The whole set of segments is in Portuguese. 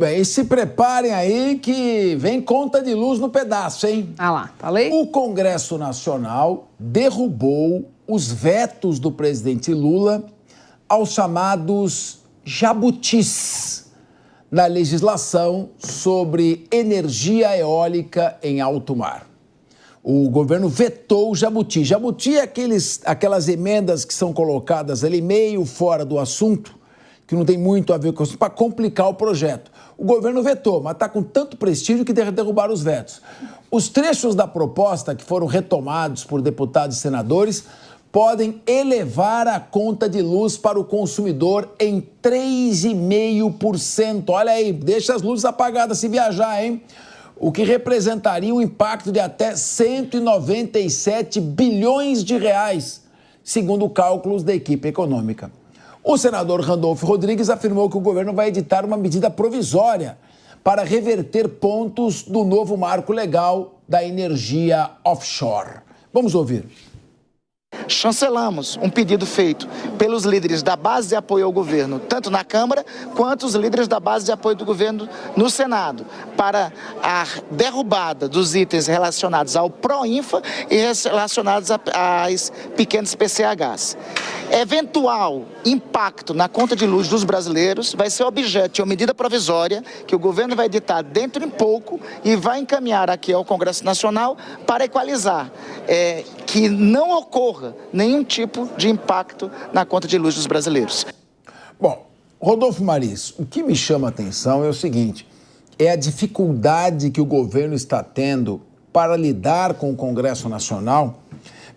Bem, e se preparem aí que vem conta de luz no pedaço, hein? Ah lá, falei? O Congresso Nacional derrubou os vetos do presidente Lula aos chamados jabutis na legislação sobre energia eólica em alto mar. O governo vetou o jabuti. Jabuti é aquelas emendas que são colocadas ali meio fora do assunto, que não tem muito a ver com isso, para complicar o projeto. O governo vetou, mas está com tanto prestígio que derrubaram os vetos. Os trechos da proposta que foram retomados por deputados e senadores podem elevar a conta de luz para o consumidor em 3,5%. Olha aí, deixa as luzes apagadas se viajar, hein? O que representaria um impacto de até 197 bilhões de reais, segundo cálculos da equipe econômica. O senador Randolfo Rodrigues afirmou que o governo vai editar uma medida provisória para reverter pontos do novo marco legal da energia offshore. Vamos ouvir. Chancelamos um pedido feito pelos líderes da base de apoio ao governo, tanto na Câmara quanto os líderes da base de apoio do governo no Senado, para a derrubada dos itens relacionados ao Proinfa e relacionados às pequenas PCHs. Eventual impacto na conta de luz dos brasileiros vai ser objeto de uma medida provisória que o governo vai editar dentro de pouco e vai encaminhar aqui ao Congresso Nacional para equalizar, que não ocorra nenhum tipo de impacto na conta de luz dos brasileiros. Bom, Rodolfo Maris, o que me chama a atenção é o seguinte, é a dificuldade que o governo está tendo para lidar com o Congresso Nacional,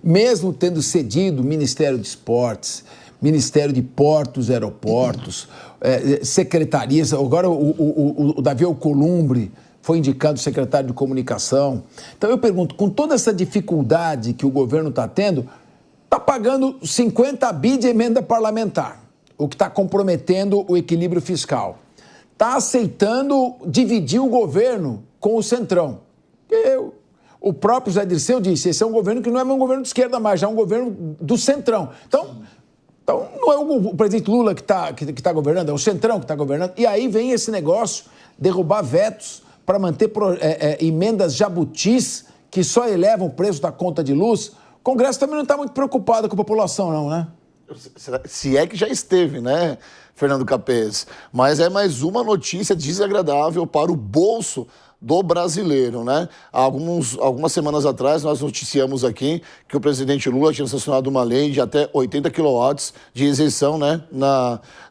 mesmo tendo cedido o Ministério de Esportes, Ministério de Portos e Aeroportos, secretarias, agora o Davi Alcolumbre foi indicado secretário de Comunicação. Então eu pergunto, com toda essa dificuldade que o governo está tendo, está pagando 50 bi de emenda parlamentar, o que está comprometendo o equilíbrio fiscal. Está aceitando dividir o governo com o Centrão. O próprio Zé Dirceu disse, esse é um governo que não é um governo de esquerda mais, já é um governo do Centrão. Então não é o presidente Lula que está governando, é o Centrão que está governando. E aí vem esse negócio, derrubar vetos para manter emendas jabutis que só elevam o preço da conta de luz. O Congresso também não está muito preocupado com a população, não, né? Se é que já esteve, né, Fernando Capês? Mas é mais uma notícia desagradável para o bolso do brasileiro, né? Algumas semanas atrás, nós noticiamos aqui que o presidente Lula tinha sancionado uma lei de até 80 kW de isenção, né,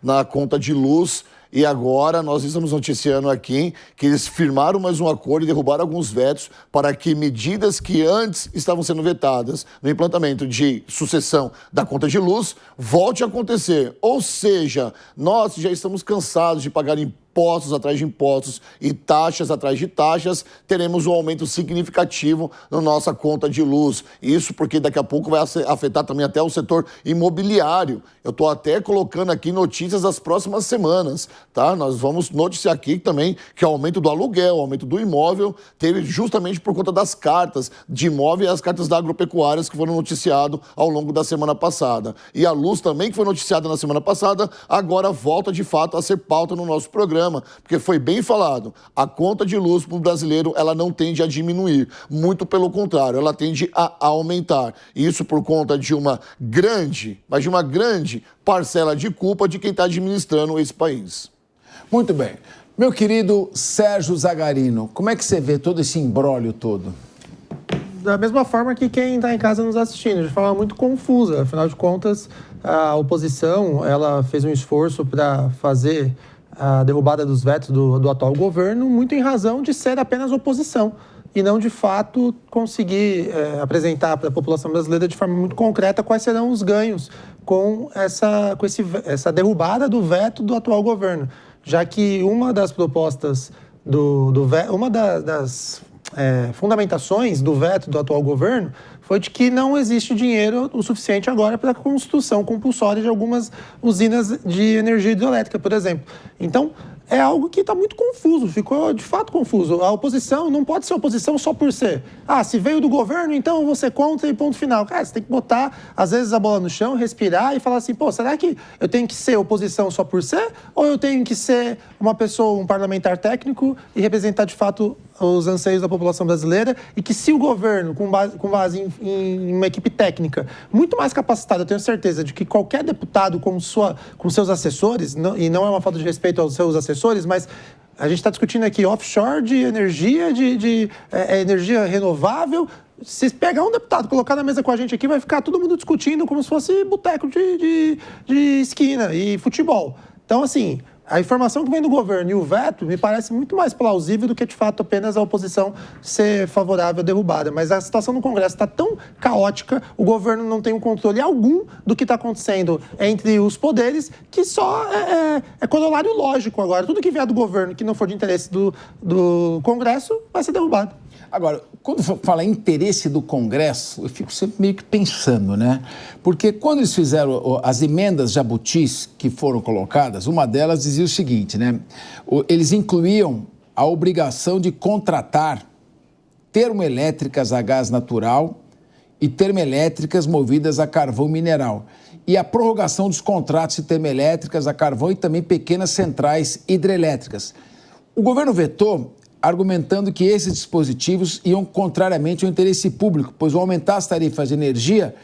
na conta de luz. E agora nós estamos noticiando aqui que eles firmaram mais um acordo e derrubaram alguns vetos para que medidas que antes estavam sendo vetadas no implantamento de sucessão da conta de luz volte a acontecer. Ou seja, nós já estamos cansados de pagar impostos atrás de impostos e taxas atrás de taxas, teremos um aumento significativo na nossa conta de luz. Isso porque daqui a pouco vai afetar também até o setor imobiliário. Eu estou até colocando aqui notícias das próximas semanas, tá? Nós vamos noticiar aqui também que o aumento do aluguel, o aumento do imóvel, teve justamente por conta das cartas de imóvel e as cartas da agropecuárias que foram noticiadas ao longo da semana passada. E a luz também, que foi noticiada na semana passada, agora volta de fato a ser pauta no nosso programa, porque foi bem falado, a conta de luz para o brasileiro, ela não tende a diminuir, muito pelo contrário, ela tende a aumentar. Isso por conta de uma grande parcela de culpa de quem está administrando esse país. Muito bem. Meu querido Sérgio Zagarino, como é que você vê todo esse imbróglio todo? Da mesma forma que quem está em casa nos assistindo, de forma muito confusa. Afinal de contas, a oposição ela fez um esforço para fazer a derrubada dos vetos do atual governo, muito em razão de ser apenas oposição e não, de fato, conseguir apresentar para a população brasileira de forma muito concreta quais serão os ganhos com essa derrubada do veto do atual governo. Já que uma das propostas uma das fundamentações do veto do atual governo foi de que não existe dinheiro o suficiente agora para a construção compulsória de algumas usinas de energia hidrelétrica, por exemplo. Então, é algo que está muito confuso, ficou de fato confuso. A oposição não pode ser oposição só por ser. Se veio do governo, então eu vou ser contra e ponto final. Cara, você tem que botar, às vezes, a bola no chão, respirar e falar assim, será que eu tenho que ser oposição só por ser? Ou eu tenho que ser uma pessoa, um parlamentar técnico e representar, de fato, os anseios da população brasileira e que se o governo, com base em uma equipe técnica muito mais capacitada, eu tenho certeza de que qualquer deputado com seus assessores, e não é uma falta de respeito aos seus assessores, mas a gente está discutindo aqui offshore de energia, de energia renovável. Se pegar um deputado, colocar na mesa com a gente aqui, vai ficar todo mundo discutindo como se fosse boteco de esquina e futebol. Então, assim, a informação que vem do governo e o veto me parece muito mais plausível do que, de fato, apenas a oposição ser favorável à derrubada. Mas a situação no Congresso está tão caótica, o governo não tem um controle algum do que está acontecendo entre os poderes, que só é corolário lógico agora. Tudo que vier do governo que não for de interesse do Congresso vai ser derrubado. Agora, quando fala interesse do Congresso, eu fico sempre meio que pensando, né? Porque quando eles fizeram as emendas jabutis que foram colocadas, uma delas dizia o seguinte, né? Eles incluíam a obrigação de contratar termoelétricas a gás natural e termoelétricas movidas a carvão mineral. E a prorrogação dos contratos de termoelétricas a carvão e também pequenas centrais hidrelétricas. O governo vetou, argumentando que esses dispositivos iam contrariamente ao interesse público, pois vão aumentar as tarifas de energia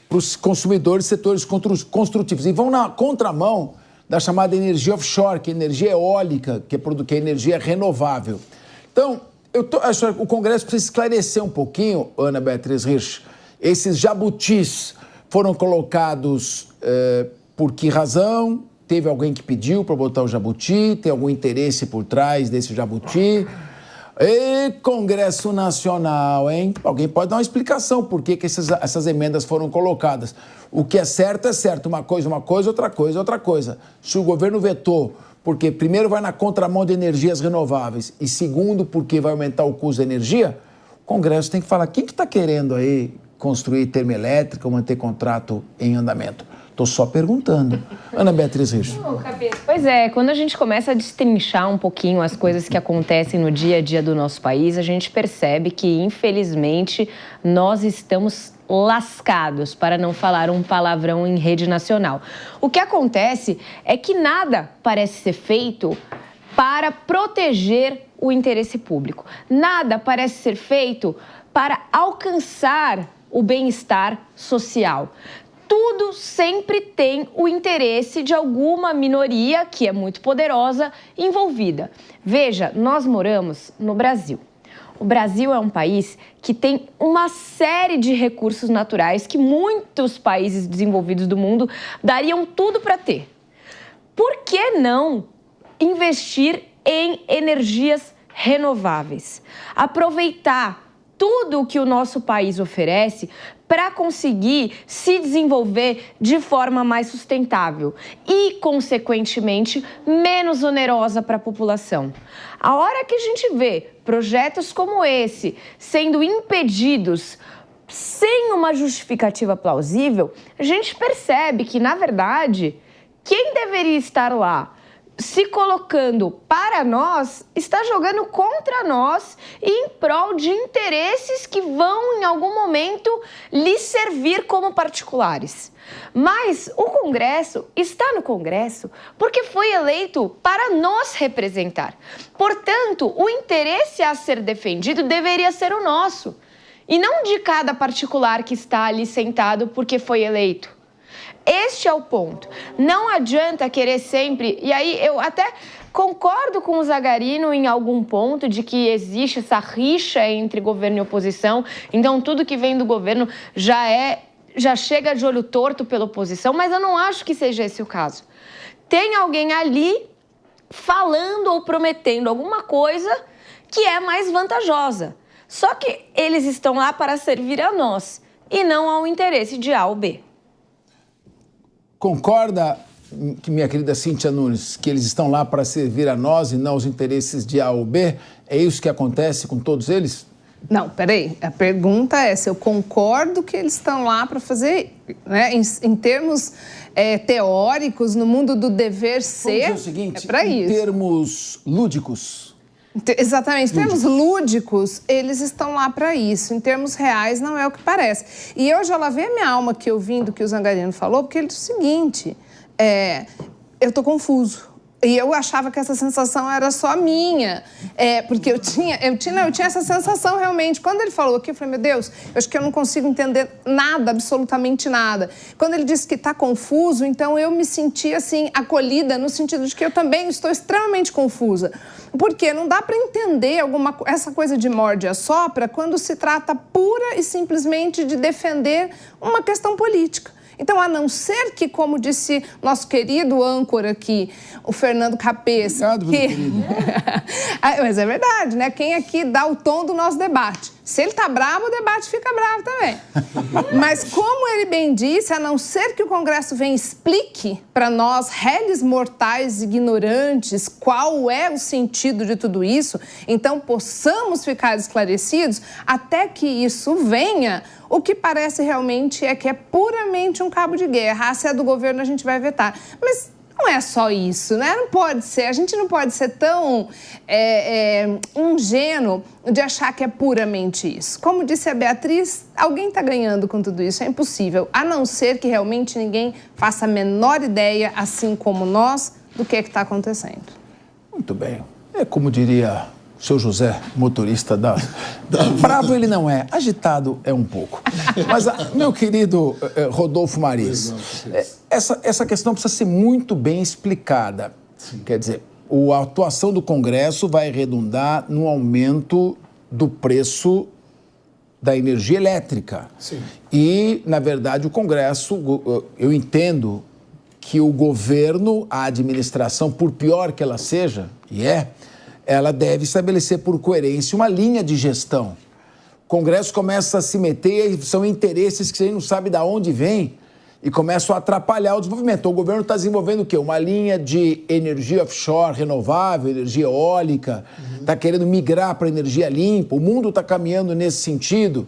para os consumidores de setores construtivos. E vão na contramão da chamada energia offshore, que é energia eólica, que é energia renovável. Então, o Congresso precisa esclarecer um pouquinho, Ana Beatriz Hirsch, esses jabutis foram colocados por que razão? Teve alguém que pediu para botar o jabuti? Tem algum interesse por trás desse jabuti? E Congresso Nacional, hein? Alguém pode dar uma explicação por que essas emendas foram colocadas. O que é certo, uma coisa, outra coisa. Se o governo vetou, porque primeiro vai na contramão de energias renováveis e segundo, porque vai aumentar o custo da energia, o Congresso tem que falar, quem que está querendo aí construir termoelétrica ou manter contrato em andamento? Estou só perguntando. Ana Beatriz Hirsch. Pois é, quando a gente começa a destrinchar um pouquinho as coisas que acontecem no dia a dia do nosso país, a gente percebe que, infelizmente, nós estamos lascados, para não falar um palavrão em rede nacional. O que acontece é que nada parece ser feito para proteger o interesse público. Nada parece ser feito para alcançar o bem-estar social. Tudo sempre tem o interesse de alguma minoria, que é muito poderosa, envolvida. Veja, nós moramos no Brasil. O Brasil é um país que tem uma série de recursos naturais que muitos países desenvolvidos do mundo dariam tudo para ter. Por que não investir em energias renováveis? Aproveitar tudo o que o nosso país oferece para conseguir se desenvolver de forma mais sustentável e, consequentemente, menos onerosa para a população. A hora que a gente vê projetos como esse sendo impedidos sem uma justificativa plausível, a gente percebe que, na verdade, quem deveria estar lá se colocando para nós, está jogando contra nós e em prol de interesses que vão, em algum momento, lhe servir como particulares. Mas o Congresso está no Congresso porque foi eleito para nos representar. Portanto, o interesse a ser defendido deveria ser o nosso, e não de cada particular que está ali sentado porque foi eleito. Este é o ponto. Não adianta querer sempre... E aí eu até concordo com o Zagarino em algum ponto de que existe essa rixa entre governo e oposição. Então tudo que vem do governo já chega de olho torto pela oposição, mas eu não acho que seja esse o caso. Tem alguém ali falando ou prometendo alguma coisa que é mais vantajosa. Só que eles estão lá para servir a nós e não ao interesse de A ou B. Concorda, minha querida Cíntia Nunes, que eles estão lá para servir a nós e não aos interesses de A ou B? É isso que acontece com todos eles? Não, peraí. A pergunta é se eu concordo que eles estão lá para fazer, né? Em termos teóricos, no mundo do dever ser, Vamos dizer o seguinte, é para isso. Em termos lúdicos. Exatamente. Em termos lúdicos, eles estão lá para isso. Em termos reais, não é o que parece. E eu já lavei a minha alma aqui ouvindo o que o Zangarino falou, porque ele disse o seguinte, eu estou confuso. E eu achava que essa sensação era só minha, porque eu tinha essa sensação realmente. Quando ele falou aqui, eu falei, meu Deus, eu acho que eu não consigo entender nada, absolutamente nada. Quando ele disse que está confuso, então eu me senti, assim, acolhida, no sentido de que eu também estou extremamente confusa. Porque não dá para entender essa coisa de morde e assopra quando se trata pura e simplesmente de defender uma questão política. Então, a não ser que, como disse nosso querido âncora aqui, o Fernando Capês... Obrigado, meu querido. Mas é verdade, né? Quem aqui dá o tom do nosso debate? Se ele tá bravo, o debate fica bravo também. Mas, como ele bem disse, a não ser que o Congresso venha e explique para nós, réis mortais ignorantes, qual é o sentido de tudo isso, então possamos ficar esclarecidos, até que isso venha... O que parece realmente é que é puramente um cabo de guerra. Se é do governo, a gente vai vetar. Mas não é só isso, né? Não pode ser. A gente não pode ser tão ingênuo de achar que é puramente isso. Como disse a Beatriz, alguém está ganhando com tudo isso. É impossível. A não ser que realmente ninguém faça a menor ideia, assim como nós, do que está acontecendo. Muito bem. É como diria... Seu José, motorista da... Bravo ele não é, agitado é um pouco. Mas, meu querido Rodolfo Maris, essa questão precisa ser muito bem explicada. Sim. Quer dizer, a atuação do Congresso vai redundar no aumento do preço da energia elétrica. Sim. E, na verdade, o Congresso, eu entendo que o governo, a administração, por pior que ela seja, ela deve estabelecer por coerência uma linha de gestão. O Congresso começa a se meter, são interesses que você não sabe de onde vem e começam a atrapalhar o desenvolvimento. Então, o governo está desenvolvendo o quê? Uma linha de energia offshore renovável, energia eólica, está querendo migrar para energia limpa, o mundo está caminhando nesse sentido.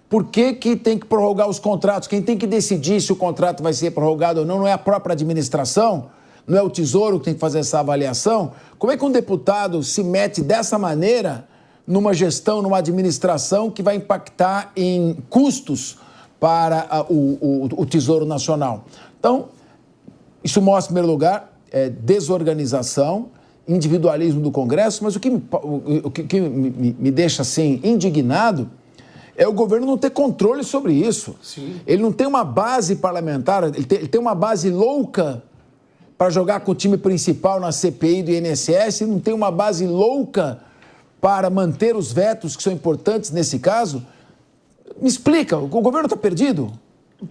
Por que tem que prorrogar os contratos? Quem tem que decidir se o contrato vai ser prorrogado ou não é a própria administração? Não é o Tesouro que tem que fazer essa avaliação? Como é que um deputado se mete dessa maneira numa gestão, numa administração que vai impactar em custos para o Tesouro Nacional? Então, isso mostra, em primeiro lugar, desorganização, individualismo do Congresso, mas o que me deixa assim indignado é o governo não ter controle sobre isso. Sim. Ele não tem uma base parlamentar, ele tem uma base louca para jogar com o time principal na CPI do INSS, não tem uma base louca para manter os vetos que são importantes nesse caso? Me explica, o governo está perdido?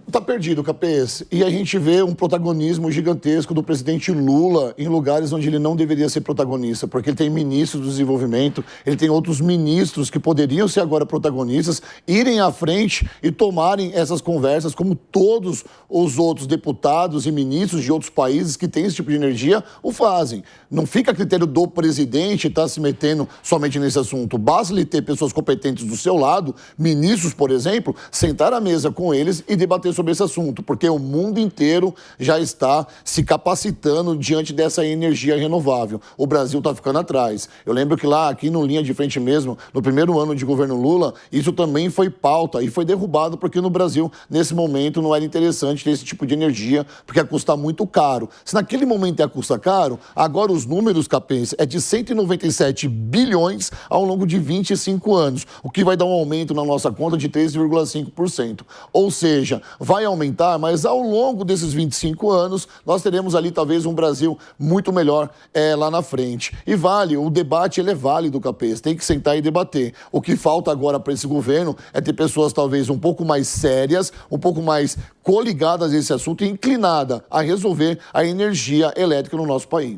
Está perdido, Capês. E a gente vê um protagonismo gigantesco do presidente Lula em lugares onde ele não deveria ser protagonista, porque ele tem ministros do desenvolvimento, ele tem outros ministros que poderiam ser agora protagonistas, irem à frente e tomarem essas conversas, como todos os outros deputados e ministros de outros países que têm esse tipo de energia o fazem. Não fica a critério do presidente estar se metendo somente nesse assunto. Basta ele ter pessoas competentes do seu lado, ministros, por exemplo, sentar à mesa com eles e debater sobre esse assunto, porque o mundo inteiro já está se capacitando diante dessa energia renovável. O Brasil está ficando atrás. Eu lembro que lá, aqui no Linha de Frente mesmo, no primeiro ano de governo Lula, isso também foi pauta e foi derrubado porque no Brasil, nesse momento, não era interessante ter esse tipo de energia, porque ia custar muito caro. Se naquele momento ia custar caro, agora os números, Capês, é de 197 bilhões ao longo de 25 anos, o que vai dar um aumento na nossa conta de 3,5%. Ou seja, vai aumentar, mas ao longo desses 25 anos, nós teremos ali talvez um Brasil muito melhor lá na frente. E o debate ele é válido, Capês, tem que sentar e debater. O que falta agora para esse governo é ter pessoas talvez um pouco mais sérias, um pouco mais coligadas a esse assunto e inclinada a resolver a energia elétrica no nosso país.